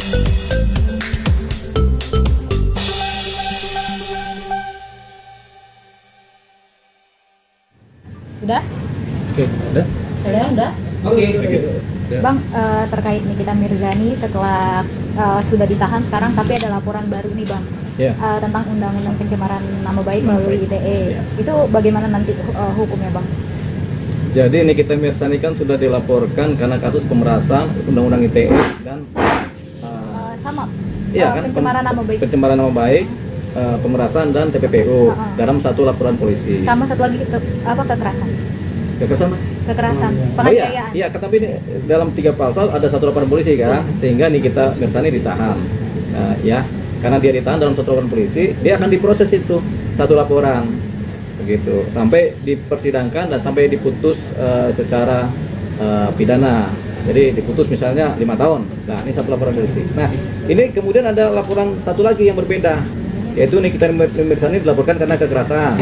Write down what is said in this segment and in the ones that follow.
Udah? Oke, udah. Udah. Oke. Bang, terkait Nikita Mirzani setelah sudah ditahan sekarang, tapi ada laporan baru nih Bang, tentang undang-undang pencemaran nama baik melalui ITE. Itu bagaimana nanti hukumnya Bang? Jadi Nikita Mirzani kan sudah dilaporkan karena kasus pemerasan undang-undang ITE dan sama. Iya kan, pencemaran nama baik. Pencemaran nama baik, pemerasan dan TPPU dalam satu laporan polisi. Sama satu lagi kekerasan. Kekerasan, penganiayaan. Iya, tapi ini dalam 3 pasal ada satu laporan polisi kan, sehingga Nikita Mirzani ditahan. Ya, karena dia ditahan dalam satu laporan polisi, dia akan diproses itu satu laporan, begitu, sampai dipersidangkan dan sampai diputus secara pidana. Jadi diputus misalnya 5 tahun. Nah, ini satu laporan polisi. Nah, ini kemudian ada laporan satu lagi yang berbeda, yaitu Nikita Mirzani dilaporkan karena kekerasan.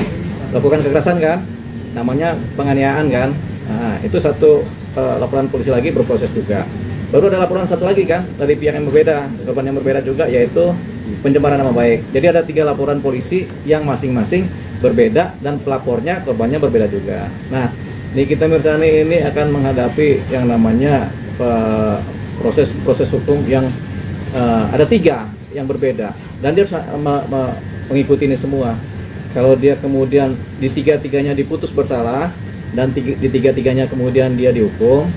Lakukan kekerasan kan, namanya penganiayaan kan. Nah, itu satu laporan polisi lagi berproses juga. Baru ada laporan satu lagi kan dari pihak yang berbeda, korban yang berbeda juga, yaitu pencemaran nama baik. Jadi ada 3 laporan polisi yang masing-masing berbeda dan pelapornya, korbannya berbeda juga. Nah, Nikita Mirzani ini akan menghadapi yang namanya proses hukum yang ada 3 yang berbeda, dan dia harus mengikuti ini semua. Kalau dia kemudian di 3-tiganya diputus bersalah dan di 3-tiganya kemudian dia dihukum,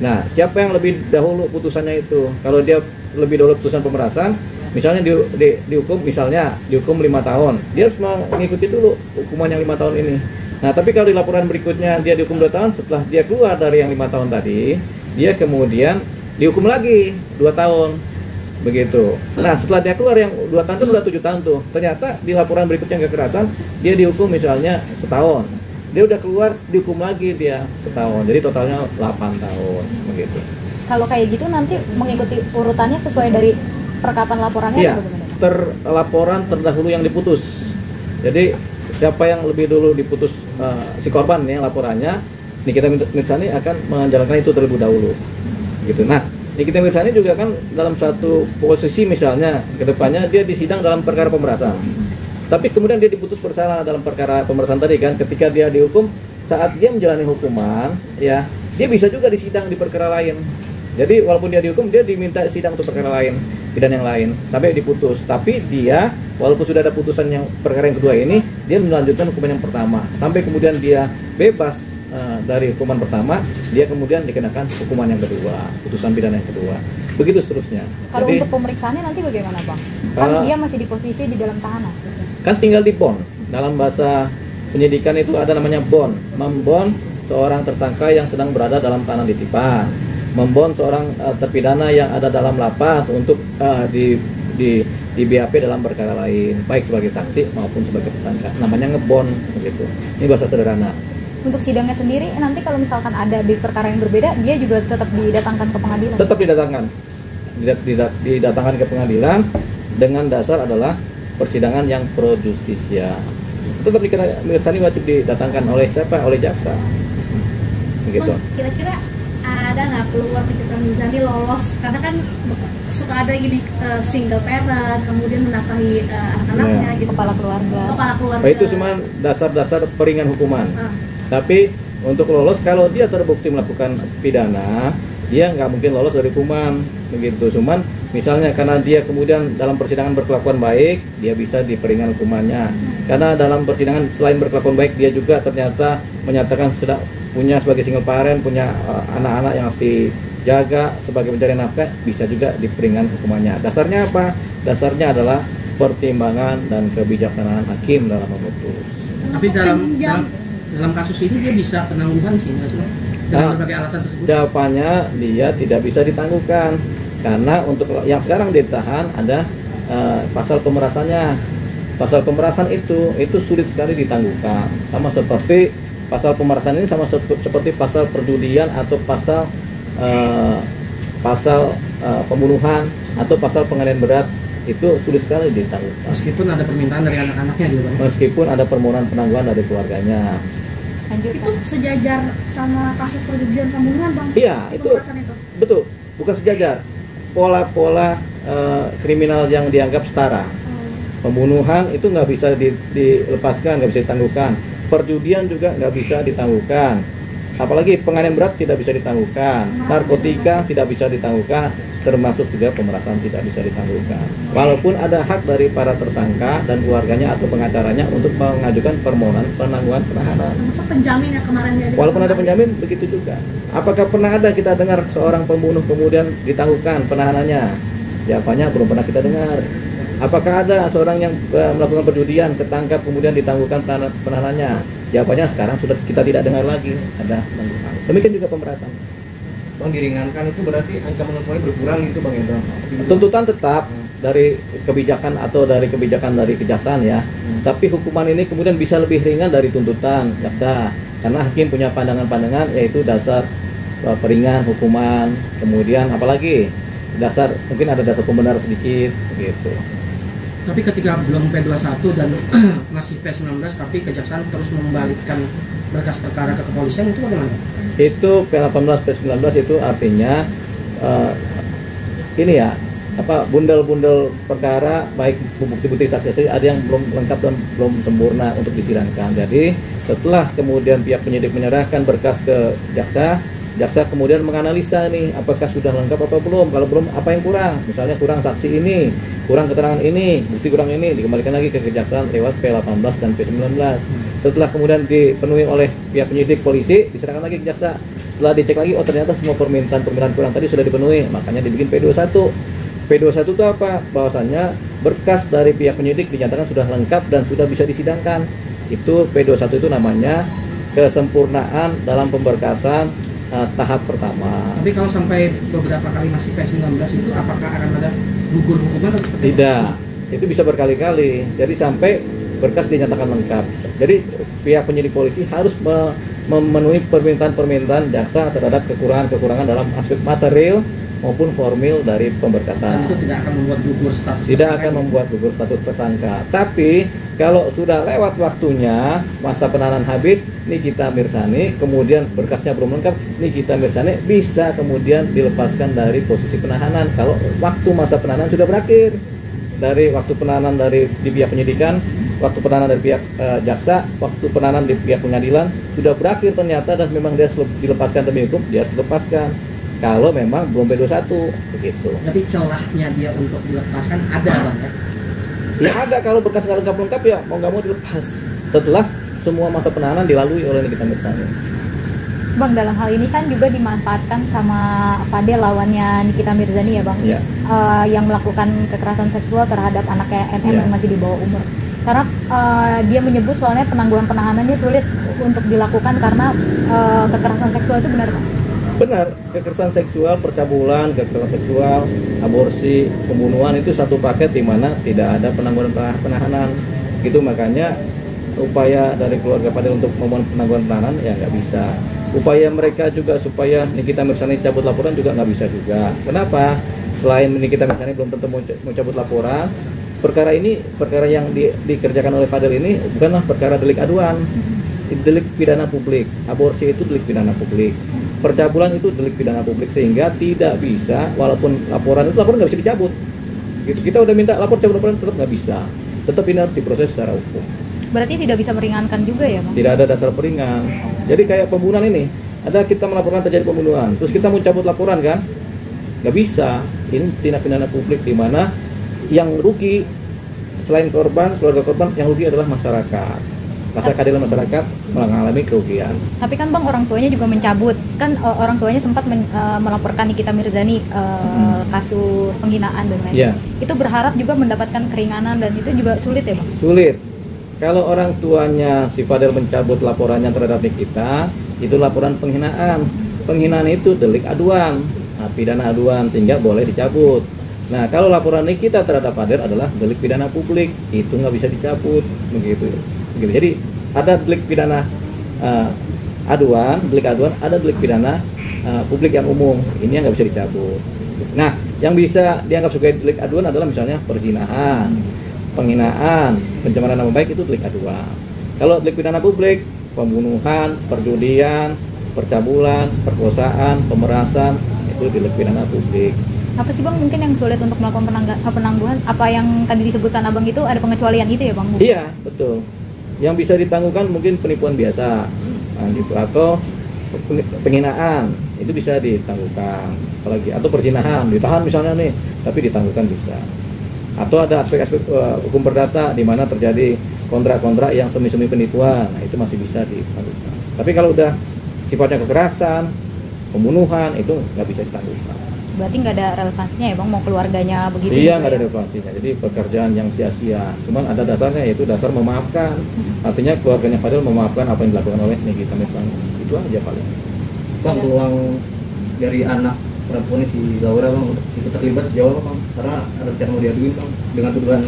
nah siapa yang lebih dahulu putusannya itu? Kalau dia lebih dahulu putusan pemerasan, misalnya dihukum 5 tahun, dia harus mengikuti dulu hukuman yang 5 tahun ini. Nah, tapi kalau di laporan berikutnya dia dihukum 2 tahun, setelah dia keluar dari yang 5 tahun tadi, dia kemudian dihukum lagi 2 tahun, begitu. Nah, setelah dia keluar yang 2 tahun itu udah 7 tahun tuh. Ternyata di laporan berikutnya kekerasan, dia dihukum misalnya setahun. Dia udah keluar, dihukum lagi dia setahun. Jadi totalnya 8 tahun, begitu. Kalau kayak gitu nanti mengikuti urutannya sesuai dari perkapan laporannya? Iya, laporan terdahulu yang diputus. Jadi siapa yang lebih dulu diputus si korban nih laporannya, Nikita Mirzani akan menjalankan itu terlebih dahulu, gitu. Nah, Nikita Mirzani juga kan dalam satu posisi, misalnya kedepannya dia disidang dalam perkara pemerasan, tapi kemudian dia diputus bersalah dalam perkara pemerasan tadi kan. Ketika dia dihukum, saat dia menjalani hukuman, ya dia bisa juga disidang di perkara lain. Jadi walaupun dia dihukum, dia diminta sidang untuk perkara lain, pidana yang lain, sampai diputus. Tapi dia walaupun sudah ada putusan yang perkara yang kedua ini, dia melanjutkan hukuman yang pertama sampai kemudian dia bebas dari hukuman pertama, dia kemudian dikenakan hukuman yang kedua, putusan pidana yang kedua, begitu seterusnya. Kalau jadi, untuk pemeriksaannya nanti bagaimana Bang? Kan dia masih di posisi di dalam tahanan. Kan tinggal di bond. Dalam bahasa penyidikan itu ada namanya bond. Membond seorang tersangka yang sedang berada dalam tahanan titipan. Membond seorang terpidana yang ada dalam lapas untuk di BAP dalam perkara lain, baik sebagai saksi maupun sebagai tersangka. Namanya ngebond, begitu. Ini bahasa sederhana. Untuk sidangnya sendiri nanti kalau misalkan ada di perkara yang berbeda, dia juga tetap didatangkan ke pengadilan? Tetap didatangkan. Didatangkan ke pengadilan dengan dasar adalah persidangan yang pro justisia. Tetap Nikita Mirzani wajib didatangkan oleh siapa? Oleh jaksa. Begitu. Kira-kira ada nggak peluang Nikita Mirzani lolos? Karena kan suka ada gini single parent, kemudian menafkahi anak-anaknya, gitu. Kepala keluarga. Nah, itu cuma dasar-dasar peringan hukuman. Tapi untuk lolos, kalau dia terbukti melakukan pidana, dia nggak mungkin lolos dari hukuman, begitu. Cuman misalnya karena dia kemudian dalam persidangan berkelakuan baik, dia bisa diperingan hukumannya. Karena dalam persidangan selain berkelakuan baik, dia juga ternyata menyatakan sudah punya sebagai single parent, punya anak-anak yang harus dijaga sebagai pencari nafkah, bisa juga diperingan hukumannya. Dasarnya apa? Dasarnya adalah pertimbangan dan kebijaksanaan hakim dalam memutus. Tapi dalam kasus ini dia bisa penangguhan sih, dengan berbagai alasan tersebut. Jawabannya dia tidak bisa ditangguhkan karena untuk yang sekarang ditahan ada pasal pemerasannya. Pasal pemerasan itu sulit sekali ditangguhkan. Sama seperti pasal pemerasan ini sama seperti pasal perjudian atau pasal pembunuhan atau pasal penganiayaan berat, itu sulit sekali ditangguhkan. Meskipun ada permintaan dari anak-anaknya juga. Meskipun ada permohonan penangguhan dari keluarganya. Itu sejajar sama kasus perjudian pembunuhan Bang? Iya, itu betul, bukan sejajar. Pola kriminal yang dianggap setara. Pembunuhan itu nggak bisa dilepaskan, nggak bisa ditangguhkan. Perjudian juga nggak bisa ditangguhkan. Apalagi penganiayaan berat tidak bisa ditangguhkan. Narkotika tidak bisa ditangguhkan, termasuk juga pemerasan tidak bisa ditangguhkan. Walaupun ada hak dari para tersangka dan keluarganya atau pengacaranya untuk mengajukan permohonan penangguhan penahanan. Termasuk penjamin yang kemarin dia. Walaupun ada penjamin, begitu juga. Apakah pernah ada kita dengar seorang pembunuh kemudian ditangguhkan penahanannya? Jawabannya belum pernah kita dengar. Apakah ada seorang yang melakukan perjudian ketangkap kemudian ditangguhkan penahanannya? Jawabannya sekarang sudah kita tidak dengar lagi ada penangguhan. Demikian juga pemerasan. Bang, diringankan itu berarti ancaman hukumannya berkurang gitu Bang Hendra? Tuntutan tetap dari kebijakan atau dari kebijakan dari kejaksaan ya. Tapi hukuman ini kemudian bisa lebih ringan dari tuntutan jaksa. Karena hakim punya pandangan-pandangan yaitu dasar peringan hukuman, kemudian apalagi dasar mungkin ada dasar pembenar sedikit gitu. Tapi ketika belum P21 dan masih P19 tapi kejaksaan terus membalikkan berkas perkara ke kepolisian, itu bagaimana? Itu P18 P19 itu artinya ini ya, apa bundel-bundel perkara baik bukti-bukti saksi ada yang belum lengkap dan belum sempurna untuk disidangkan. Jadi setelah kemudian pihak penyidik menyerahkan berkas ke jaksa kemudian menganalisa nih apakah sudah lengkap atau belum. Kalau belum, apa yang kurang? Misalnya kurang saksi ini, kurang keterangan ini, bukti kurang ini, dikembalikan lagi ke kejaksaan lewat P18 dan P19. Setelah kemudian dipenuhi oleh pihak penyidik polisi, diserahkan lagi ke jaksa. Setelah dicek lagi, oh ternyata semua permintaan kurang tadi sudah dipenuhi, makanya dibikin P21. P21 itu apa? Bahwasannya berkas dari pihak penyidik dinyatakan sudah lengkap dan sudah bisa disidangkan. Itu P21 itu namanya kesempurnaan dalam pemberkasan tahap pertama. Tapi kalau sampai beberapa kali masih P19 itu apakah akan ada gugur hukuman atau seperti Tidak, itu bisa berkali-kali. Jadi sampai berkas dinyatakan lengkap. Jadi pihak penyidik polisi harus memenuhi permintaan-permintaan jaksa terhadap kekurangan-kekurangan dalam aspek material maupun formil dari pemberkasan. Dan itu tidak akan membuat gugur status Tidak tersangka akan ini. membuat gugur status tersangka. Tapi kalau sudah lewat waktunya, masa penahanan habis, Nikita Mirzani, kemudian berkasnya belum lengkap, Nikita Mirzani bisa kemudian dilepaskan dari posisi penahanan kalau waktu masa penahanan sudah berakhir. Dari waktu penahanan dari di pihak penyidikan, waktu penahanan dari pihak jaksa, waktu penahanan di pihak pengadilan sudah berakhir ternyata dan memang dia dilepaskan demi hukum, dia dilepaskan. Kalau memang belum P21 begitu. Jadi celahnya dia untuk dilepaskan ada Bang ya? Ya ada, kalau berkas nggak lengkap ya mau nggak mau dilepas setelah semua masa penahanan dilalui oleh Nikita Mirzani. Bang, dalam hal ini kan juga dimanfaatkan sama Fadel lawannya Nikita Mirzani ya Bang, Ya. yang melakukan kekerasan seksual terhadap anaknya Ya. MM yang masih di bawah umur. Karena dia menyebut soalnya penangguhan penahanannya sulit untuk dilakukan karena kekerasan seksual itu benar Bang? Benar, kekerasan seksual, percabulan, kekerasan seksual, aborsi, pembunuhan itu satu paket di mana tidak ada penangguhan penahanan. Gitu makanya upaya dari keluarga Fadel untuk memohon penangguhan penahanan ya nggak bisa. Upaya mereka juga supaya Nikita Mirzani cabut laporan juga nggak bisa juga. Kenapa? Selain Nikita Mirzani belum tentu mau cabut laporan, perkara ini, perkara yang dikerjakan oleh Fadel ini bukanlah perkara delik aduan, delik pidana publik. Aborsi itu delik pidana publik. Percabulan itu delik pidana publik, sehingga tidak bisa, walaupun laporan nggak bisa dicabut. Gitu. Kita udah minta cabut laporan tetap nggak bisa. Tetap ini harus diproses secara hukum. Berarti tidak bisa meringankan juga ya Bang? Tidak ada dasar peringan. Jadi kayak pembunuhan ini, ada kita melaporkan terjadi pembunuhan, terus kita mau cabut laporan kan? Nggak bisa. Ini tindak pidana publik di mana yang rugi selain korban, keluarga korban, yang rugi adalah masyarakat. Rasa keadilan masyarakat mengalami kerugian. Tapi kan Bang, orang tuanya juga mencabut. Kan orang tuanya sempat melaporkan Nikita Mirzani kasus penghinaan dan lain-lain. Ya. Itu berharap juga mendapatkan keringanan dan itu juga sulit ya Bang? Sulit. Kalau orang tuanya si Fadel mencabut laporannya terhadap Nikita, itu laporan penghinaan. Penghinaan itu delik aduan, pidana aduan, sehingga boleh dicabut. Nah, kalau laporan Nikita terhadap Fadel adalah delik pidana publik, itu nggak bisa dicabut, begitu. Jadi ada delik pidana delik aduan, ada delik pidana publik yang umum. Ini yang nggak bisa dicabut. Nah, yang bisa dianggap sebagai delik aduan adalah misalnya perzinahan, penghinaan, pencemaran nama baik, itu delik aduan. Kalau delik pidana publik, pembunuhan, perjudian, percabulan, perkosaan, pemerasan, itu delik pidana publik. Apa sih bang mungkin yang sulit untuk melakukan penangguhan? Apa yang tadi disebutkan abang itu ada pengecualian itu ya bang? Iya, betul. Yang bisa ditangguhkan mungkin penipuan biasa, nah, gitu, atau penghinaan itu bisa ditangguhkan, apalagi atau perzinahan ditahan misalnya nih, tapi ditangguhkan bisa. Atau ada aspek-aspek hukum perdata di mana terjadi kontrak-kontrak yang semi-semi penipuan, nah itu masih bisa ditangguhkan. Tapi kalau udah sifatnya kekerasan, pembunuhan itu nggak bisa ditangguhkan. Berarti nggak ada relevansinya ya bang, mau keluarganya begitu? Iya, nggak ada relevansinya. Jadi pekerjaan yang sia-sia. Cuman ada dasarnya, yaitu dasar memaafkan. Artinya keluarganya Fadil memaafkan apa yang dilakukan oleh Nikita Mirzani. Itu aja paling. Bang, peluang dari anak perempuan si Laura bang untuk ikut terlibat sejauh apa bang? Karena ada yang mau diaduin bang dengan tuduhan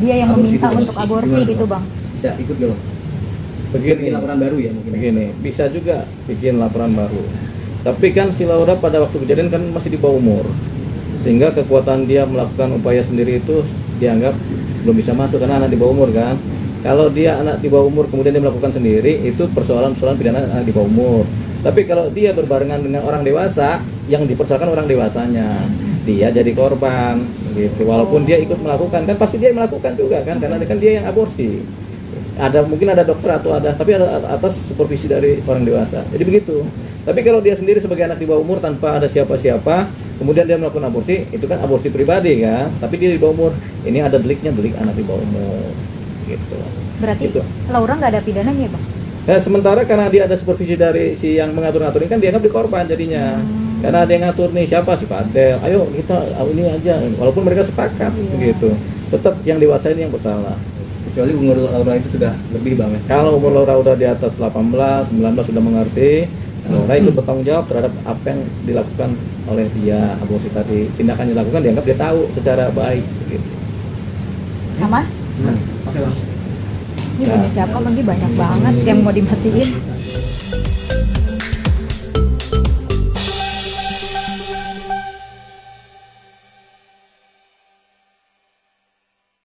dia yang aborsi meminta itu, untuk aborsi gimana, gitu bang. Bisa ikut gak bang? Begini, Bikin laporan baru ya mungkin. begini, bisa juga bikin laporan baru. Tapi kan si Laura pada waktu kejadian kan masih di bawah umur, sehingga kekuatan dia melakukan upaya sendiri itu dianggap belum bisa masuk karena anak di bawah umur kan. Kalau dia anak di bawah umur kemudian dia melakukan sendiri, itu persoalan pidana anak di bawah umur. Tapi kalau dia berbarengan dengan orang dewasa, yang dipersoalkan orang dewasanya, dia jadi korban gitu. Walaupun dia ikut melakukan, kan pasti dia melakukan juga kan, karena kan dia yang aborsi. Mungkin ada dokter atau ada, tapi ada atas supervisi dari orang dewasa. Jadi begitu. Tapi kalau dia sendiri sebagai anak di bawah umur tanpa ada siapa-siapa, kemudian dia melakukan aborsi, itu kan aborsi pribadi kan. Tapi dia di bawah umur, ini ada deliknya, delik anak di bawah umur gitu. Berarti gitu. Laura nggak ada pidananya bang? Sementara karena dia ada supervisi dari si yang mengatur-ngatur ini, kan dianggap di korban jadinya. Karena dia ngatur nih, siapa si Fadel, ayo kita ini aja, walaupun mereka sepakat gitu. Tetap yang dewasa ini yang bersalah. Kecuali umur Laura itu sudah lebih bang ya. Kalau umur Laura udah di atas 18, 19 sudah mengerti, Laura ikut bertanggung jawab terhadap apa yang dilakukan oleh dia, aborsi tadi. Tindakan yang dilakukan dianggap dia tahu secara baik gitu. Aman? Oke bang. Ini punya siapa bang? Ini banyak banget yang mau dimatiin.